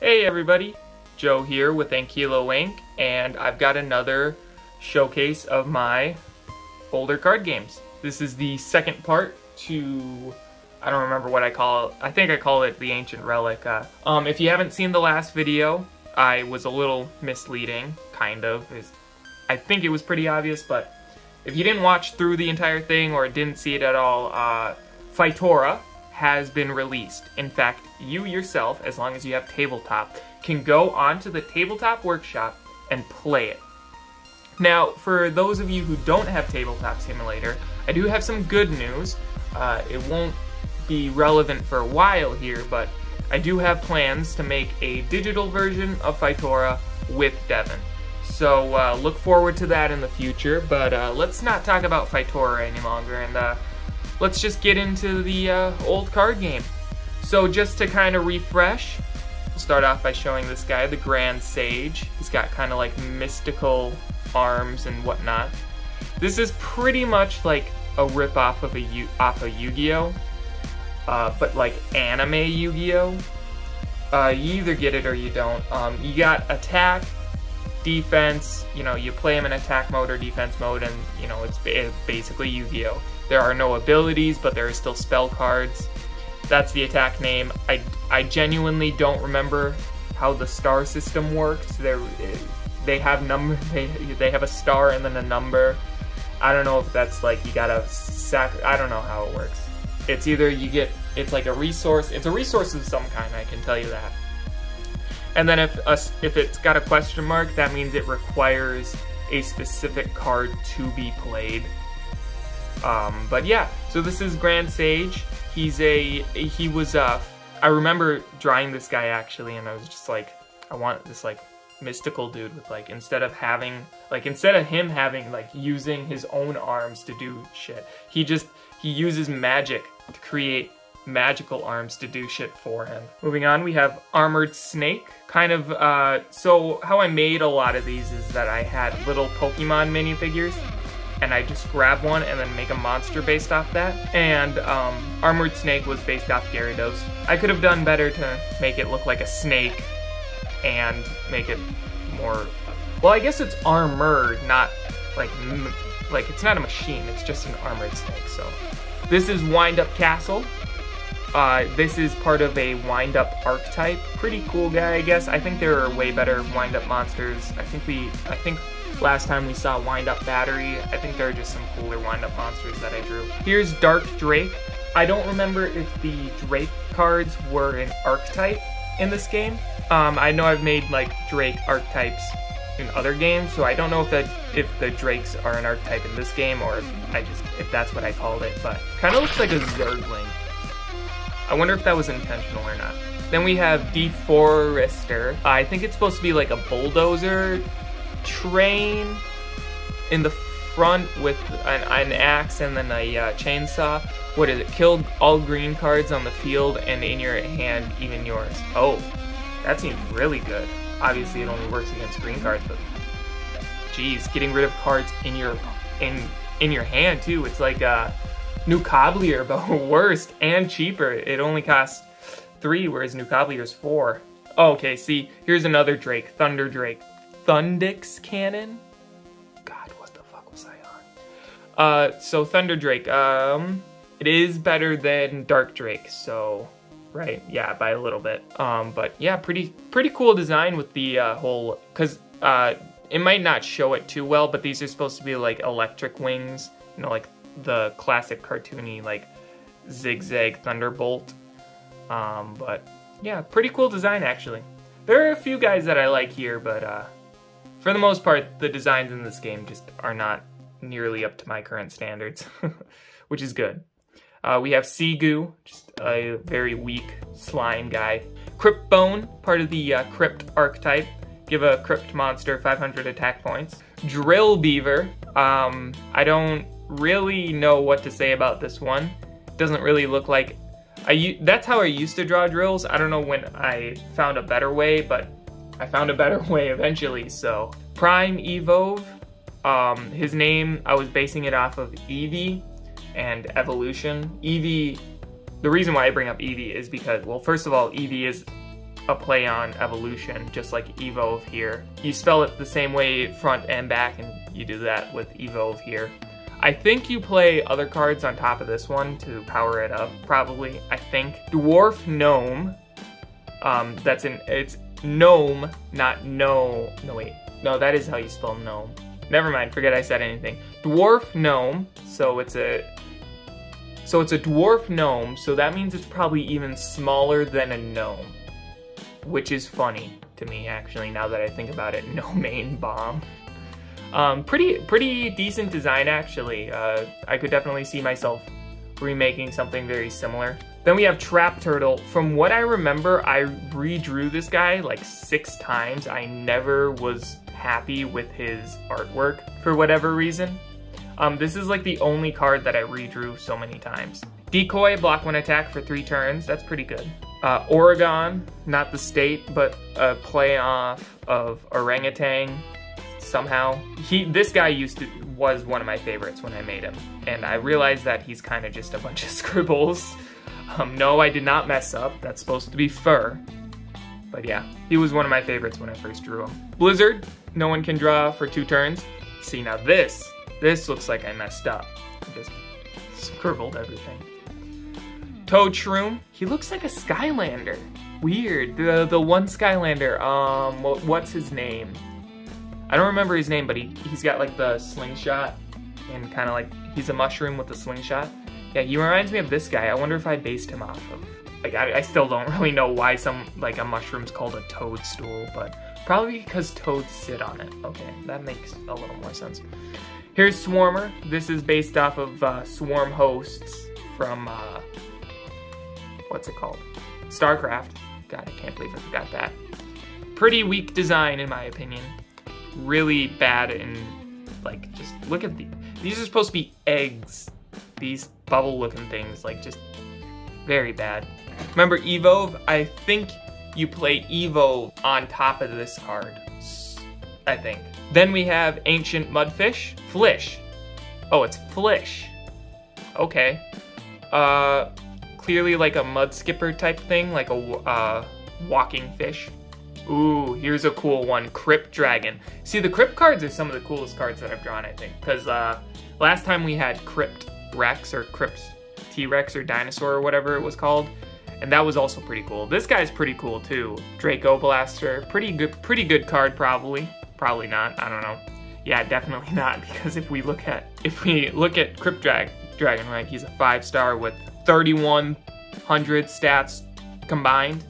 Hey everybody, Joe here with Ankilo Inc. and I've got another showcase of my older card games. This is the second part to, I don't remember what I call it. I think I call it the Ancient Relic. If you haven't seen the last video, I was a little misleading, kind of. I think it was pretty obvious, but if you didn't watch through the entire thing or didn't see it at all, Phytora has been released. In fact, you yourself, as long as you have tabletop, can go onto the tabletop workshop and play it. Now, for those of you who don't have Tabletop Simulator, I do have some good news. It won't be relevant for a while here, but I do have plans to make a digital version of Phytora with Devon. So look forward to that in the future, but let's not talk about Phytora any longer, and let's just get into the old card game. So just to kind of refresh, we'll start off by showing this guy, the Grand Sage. He's got kind of like mystical arms and whatnot. This is pretty much like a rip-off of Yu-Gi-Oh! But like anime Yu-Gi-Oh! You either get it or you don't. You got attack, defense, you play him in attack mode or defense mode, and it's basically Yu-Gi-Oh! There are no abilities, but there are still spell cards. That's the attack name. I genuinely don't remember how the star system works. They have number. They have a star and then a number. I don't know if that's like you gotta I don't know how it works. It's either it's like a resource. It's a resource of some kind. I can tell you that. And then if it's got a question mark, that means it requires a specific card to be played. But yeah, so this is Grand Sage. I remember drawing this guy actually, and I was just like, I want this like mystical dude with like, instead of him having like using his own arms to do shit, he uses magic to create magical arms to do shit for him. Moving on, we have Armored Snake. Kind of, so how I made a lot of these is that I had little Pokemon minifigures, and I just grab one and then make a monster based off that. And Armored Snake was based off Gyarados. I could have done better to make it look like a snake and make it more, well, I guess it's armored, not like it's not a machine, it's just an armored snake. So this is Wind Up Castle. This is part of a Wind Up archetype. Pretty cool guy, I guess. I think there are way better Wind Up monsters. I think last time we saw Wind Up Battery. I think there are just some cooler Wind Up monsters that I drew. Here's Dark Drake. I don't remember if the Drake cards were an archetype in this game. I know I've made like Drake archetypes in other games, so I don't know if the Drakes are an archetype in this game or if that's what I called it, but kind of looks like a Zergling. I wonder if that was intentional or not. Then we have Deforester. I think it's supposed to be like a bulldozer train in the front with an axe and then a chainsaw. What is it? Killed all green cards on the field and in your hand, even yours. Oh, that seems really good. Obviously it only works against green cards, but geez, getting rid of cards in your hand too. It's like New Coblier, but worse and cheaper. It only costs 3, whereas New Coblier is 4. Oh, okay, see, here's another Drake, Thunder Drake. Thundix Cannon? God, what the fuck was I on? So Thunder Drake, it is better than Dark Drake, so, right, yeah, by a little bit. But yeah, pretty cool design with the whole, because it might not show it too well, but these are supposed to be like electric wings, like the classic cartoony like zigzag thunderbolt. But yeah, pretty cool design actually. There are a few guys that I like here, but for the most part the designs in this game just are not nearly up to my current standards, which is good. We have Seagoo, just a very weak slime guy. Cryptbone, part of the Crypt archetype. Give a Crypt monster 500 attack points. Drill Beaver, I don't really know what to say about this one. It doesn't really look like, that's how I used to draw drills. I don't know when I found a better way, but I found a better way eventually, so. Prime Evolve, his name, I was basing it off of Eevee and Evolution. Eevee, the reason why I bring up Eevee is because, well, first of all, Eevee is a play on evolution, just like evolve here. You spell it the same way front and back, and you do that with evolve here. I think you play other cards on top of this one to power it up, probably, I think. Dwarf Gnome, it's gnome, not no wait, no, that is how you spell gnome. Never mind, forget I said anything. Dwarf Gnome, so it's a dwarf gnome, so that means it's probably even smaller than a gnome, which is funny to me, actually, now that I think about it. No main bomb. Pretty decent design, actually. I could definitely see myself remaking something very similar. Then we have Trap Turtle. From what I remember, I redrew this guy like 6 times. I never was happy with his artwork for whatever reason. This is like the only card that I redrew so many times. Decoy, block 1 attack for 3 turns. That's pretty good. Oregon, not the state, but a play off of Orangutan. Somehow, this guy was one of my favorites when I made him, and I realized that he's kind of just a bunch of scribbles. No, I did not mess up. That's supposed to be fur. But yeah, he was one of my favorites when I first drew him. Blizzard, no one can draw for 2 turns. See, now this looks like I messed up. I just scribbled everything. Toad Shroom, he looks like a Skylander. Weird, the one Skylander, what's his name? I don't remember his name, but he's got like the slingshot and kind of like, he's a mushroom with a slingshot. Yeah, he reminds me of this guy. I wonder if I based him off of, like, I still don't really know why a mushroom's called a toadstool, but probably because toads sit on it. Okay, that makes a little more sense. Here's Swarmer. This is based off of Swarm Hosts from, what's it called? StarCraft. God, I can't believe I forgot that. Pretty weak design, in my opinion. Really bad, and like, just look at these are supposed to be eggs. These bubble looking things, like, just very bad. Remember Evolve? I think you play Evolve on top of this card, I think. Then we have Ancient Mudfish. Flish. Oh, it's Flish. Okay. Clearly like a mud skipper type thing, like a walking fish. Ooh, here's a cool one, Crypt Dragon. See, the Crypt cards are some of the coolest cards that I've drawn, I think, because last time we had Crypt Rex, or Crypt T-Rex, or Dinosaur, or whatever it was called, and that was also pretty cool. This guy's pretty cool, too. Draco Blaster, pretty good card, probably. Probably not, I don't know. Yeah, definitely not, because if we look at Crypt Dragon, right, he's a 5-star with 3,100 stats combined,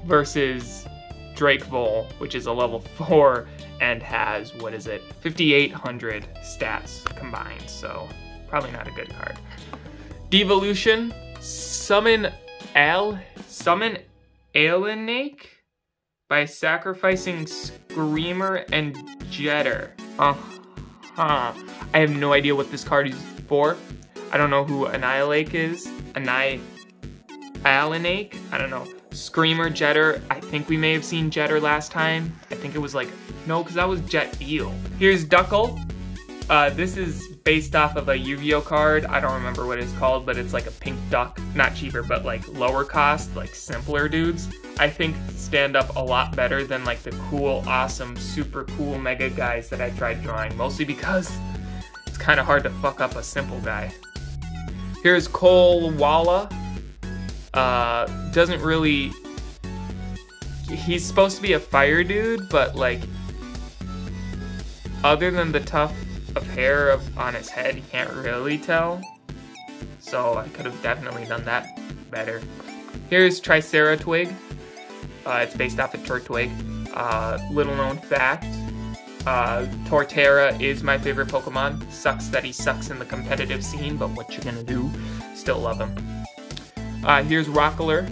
versus Drakevol, which is a level 4 and has, 5,800 stats combined, so probably not a good card. Devolution, Summon Alienake by sacrificing Screamer and Jetter. I have no idea what this card is for. I don't know who Annihilake is. Alienake? I don't know. Screamer, Jetter, I think we may have seen Jetter last time. I think it was like, no, because that was Jet Eel. Here's Duckle. This is based off of a Yu-Gi-Oh card. I don't remember what it's called, but it's like a pink duck. Not cheaper, but like lower cost, like simpler dudes. I think stand up a lot better than like the cool, awesome, super cool mega guys that I tried drawing. Mostly because it's kind of hard to fuck up a simple guy. Here's Cole Walla. Doesn't really, he's supposed to be a fire dude, but like, other than the tuft of hair on his head, you can't really tell. So I could have definitely done that better. Here's Triceratwig. It's based off of Turtwig. Little known fact, Torterra is my favorite Pokemon. Sucks that he sucks in the competitive scene, but what you gonna do? Still love him. Here's Rockler,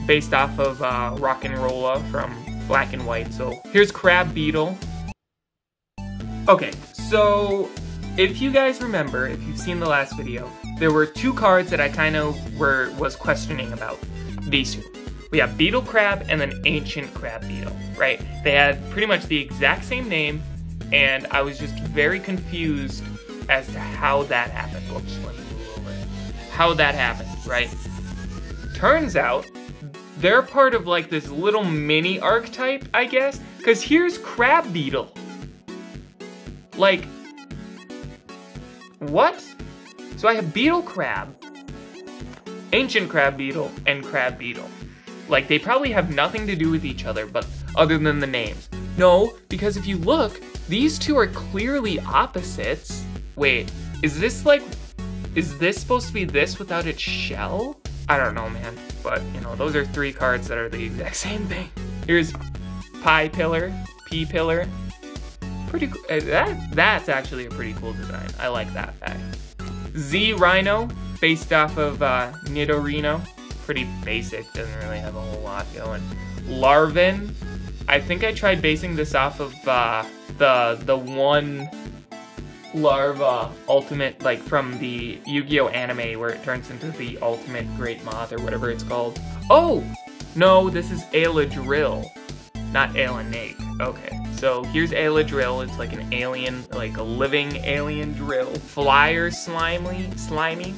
based off of Rock'n'Rolla from Black and White. So here's Crab Beetle. Okay, so if you guys remember, if you've seen the last video, there were 2 cards that I kind of was questioning about. These 2. We have Beetle Crab and then Ancient Crab Beetle, right? They had pretty much the exact same name, and I was just very confused as to how that happened. Oops, let me move over. How that happened, right? Turns out, they're part of like this little mini archetype, I guess. Because here's Crab Beetle. Like, what? So I have Beetle Crab, Ancient Crab Beetle, and Crab Beetle. Like, they probably have nothing to do with each other, but other than the names. No, because if you look, these two are clearly opposites. Wait, is this supposed to be this without its shell? I don't know, man. But, you know, those are 3 cards that are the exact same thing. Here's Pie Pillar, P-Pillar. Pretty cool. That's actually a pretty cool design. I like that fact. Z Rhino, based off of Nidorino. Pretty basic, doesn't really have a whole lot going. Larvin, I think I tried basing this off of the one larva ultimate, like from the Yu-Gi-Oh anime where it turns into the ultimate great moth or whatever it's called. Oh! No, this is Aeladrill, not Aelanake. Okay, so here's Aeladrill. It's like an alien, like a living alien drill. Flyer Slimy.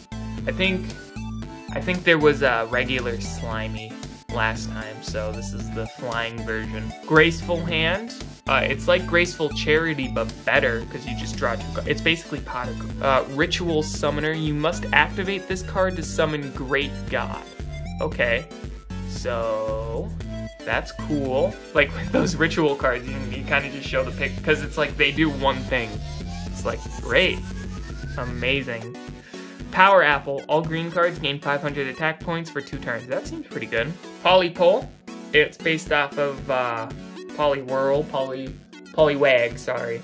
I think there was a regular Slimy last time, so this is the flying version. Graceful Hand. It's like Graceful Charity, but better, because you just draw 2 cards. It's basically pot of Ritual Summoner. You must activate this card to summon Great God. Okay, so that's cool. Like with those ritual cards, you kind of just show the pick, because it's like they do one thing. It's like, great, amazing. Power Apple. All green cards gain 500 attack points for 2 turns. That seems pretty good. Polypole. It's based off of Poliwhirl, Poliwag, sorry.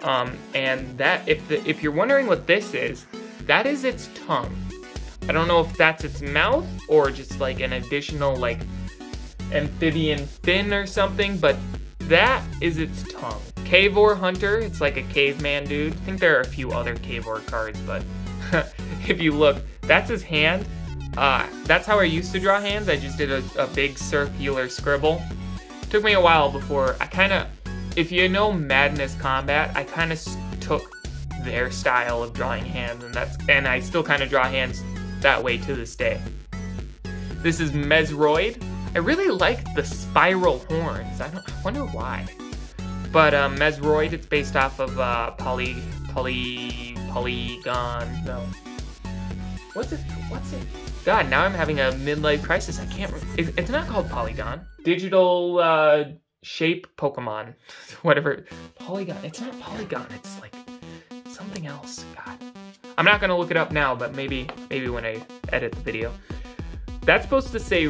And that, if you're wondering what this is, that is its tongue. I don't know if that's its mouth or just like an additional like amphibian fin or something, but that is its tongue. Cavor Hunter. It's like a caveman dude. I think there are a few other Cavor cards, but if you look, that's his hand. That's how I used to draw hands. I just did a big circular scribble. Took me a while before I kind of, if you know Madness Combat, I kind of took their style of drawing hands, and I still kind of draw hands that way to this day. This is Mesroid. I really like the spiral horns. I wonder why. But Mesroid, it's based off of Polygon. No. What's it? God, now I'm having a midlife crisis. I can't. It's not called Polygon. Digital shape Pokemon, whatever. Polygon. It's not Polygon. It's like something else. God, I'm not gonna look it up now, but maybe when I edit the video. That's supposed to say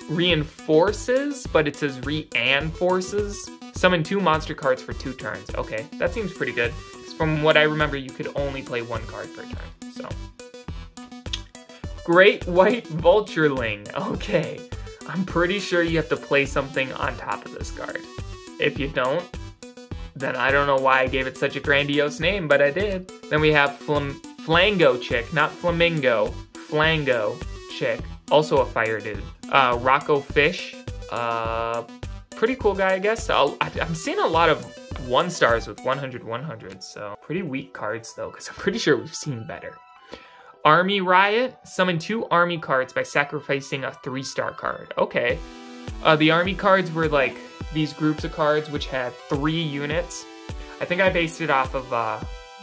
reinforces, but it says reinforces. Summon 2 monster cards for 2 turns. Okay, that seems pretty good. From what I remember, you could only play 1 card per turn, so. Great White Vultureling. Okay, I'm pretty sure you have to play something on top of this card. If you don't, then I don't know why I gave it such a grandiose name, but I did. Then we have Flango Chick, not Flamingo. Flango Chick, also a fire dude. Rocco Fish, pretty cool guy, I guess. I'm seeing a lot of 1-stars with 100/100s, so pretty weak cards though, because I'm pretty sure we've seen better. Army Riot. Summon 2 army cards by sacrificing a 3-star card. Okay. The army cards were like these groups of cards which had 3 units. I think I based it off of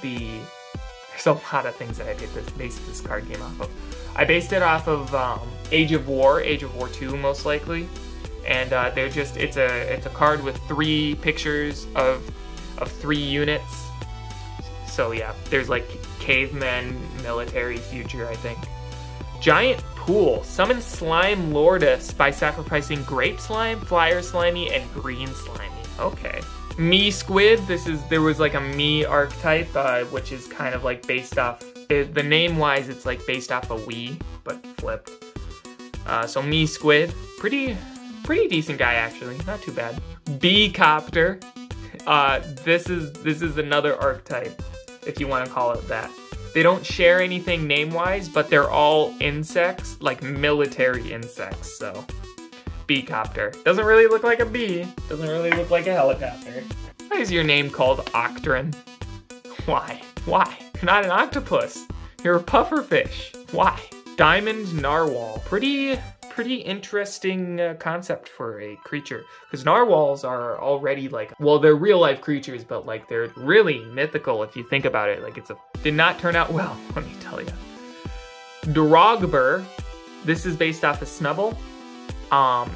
there's a lot of things that I did base this card game off of. I based it off of Age of War 2 most likely. And they're just, it's a card with 3 pictures of 3 units. So yeah, there's like cavemen, military, future, I think. Giant Pool. Summon Slime Lordus by sacrificing Grape Slime, Flyer Slimy, and Green Slimy. Okay. Me Squid. There was like a Me archetype, which is kind of like based off, the name-wise, it's like based off a Wii, but flipped. So Me Squid. Pretty decent guy, actually. Not too bad. Bee Copter. This is another archetype, if you want to call it that. They don't share anything name-wise, but they're all insects, like military insects, so. Bee Copter. Doesn't really look like a bee. Doesn't really look like a helicopter. Why is your name called Octron? Why? Why? You're not an octopus. You're a pufferfish. Why? Diamond Narwhal. Pretty pretty interesting concept for a creature. Because narwhals are already like, well, they're real life creatures, but like they're really mythical if you think about it. Like did not turn out well, let me tell you. Drogber, this is based off of Snubble.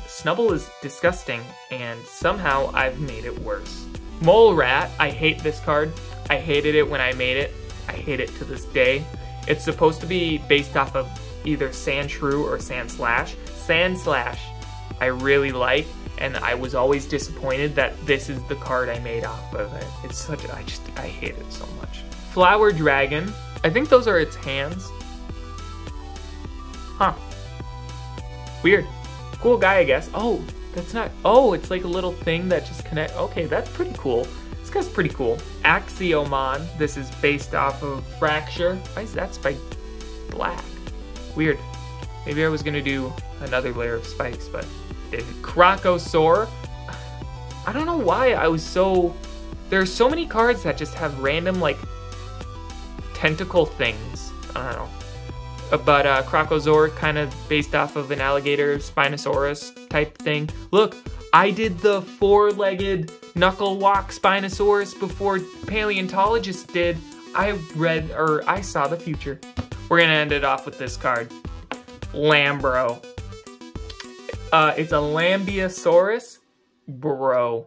Snubble is disgusting, and somehow I've made it worse. Mole Rat, I hate this card. I hated it when I made it. I hate it to this day. It's supposed to be based off of either Sandshrew or Sandslash. Sandslash I really like, and I was always disappointed that this is the card I made off of it. It's such a, I hate it so much. Flower Dragon, I think those are its hands. Huh. Weird. Cool guy, I guess. Oh, that's not, oh, it's like a little thing that just connect. Okay, that's pretty cool. This guy's pretty cool. Axiomon, this is based off of Fracture. Why is that spike black? Weird. Maybe I was gonna do another layer of spikes, but didn't. Crocosaur. I don't know why I was so, there are so many cards that just have random like tentacle things. I don't know. But Crocosaur, kind of based off of an alligator, Spinosaurus type thing. Look, I did the four-legged knuckle walk Spinosaurus before paleontologists did. I saw the future. We're gonna end it off with this card. Lambro. It's a Lambeosaurus, bro.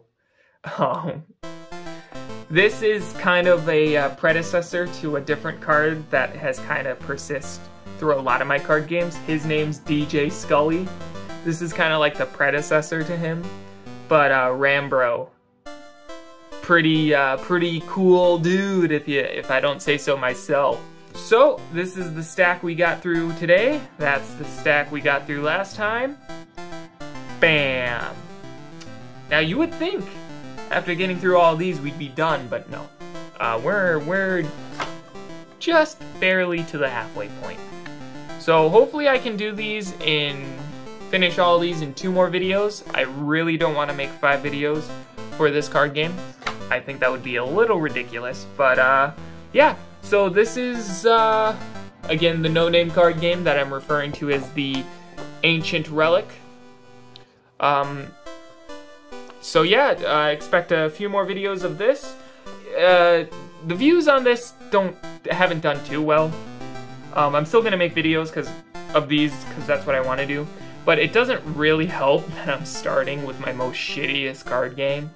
This is kind of a predecessor to a different card that has kind of persisted through a lot of my card games. His name's DJ Scully. This is kind of like the predecessor to him. But Rambro, pretty cool dude if I don't say so myself. So this is the stack we got through today. That's the stack we got through last time. Bam. Now you would think after getting through all these we'd be done, but no. We're just barely to the halfway point. So hopefully I can do these finish all these in 2 more videos. I really don't want to make 5 videos for this card game. I think that would be a little ridiculous, but yeah. So this is, again, the no-name card game that I'm referring to as the Ancient Relic. So yeah, I expect a few more videos of this. The views on this haven't done too well. I'm still gonna make videos because that's what I want to do. But it doesn't really help that I'm starting with my most shittiest card game.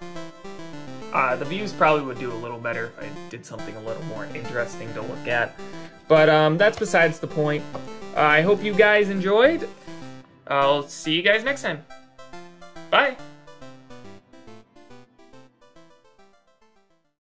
The views probably would do a little better if I did something a little more interesting to look at. But that's besides the point. I hope you guys enjoyed. I'll see you guys next time. Bye!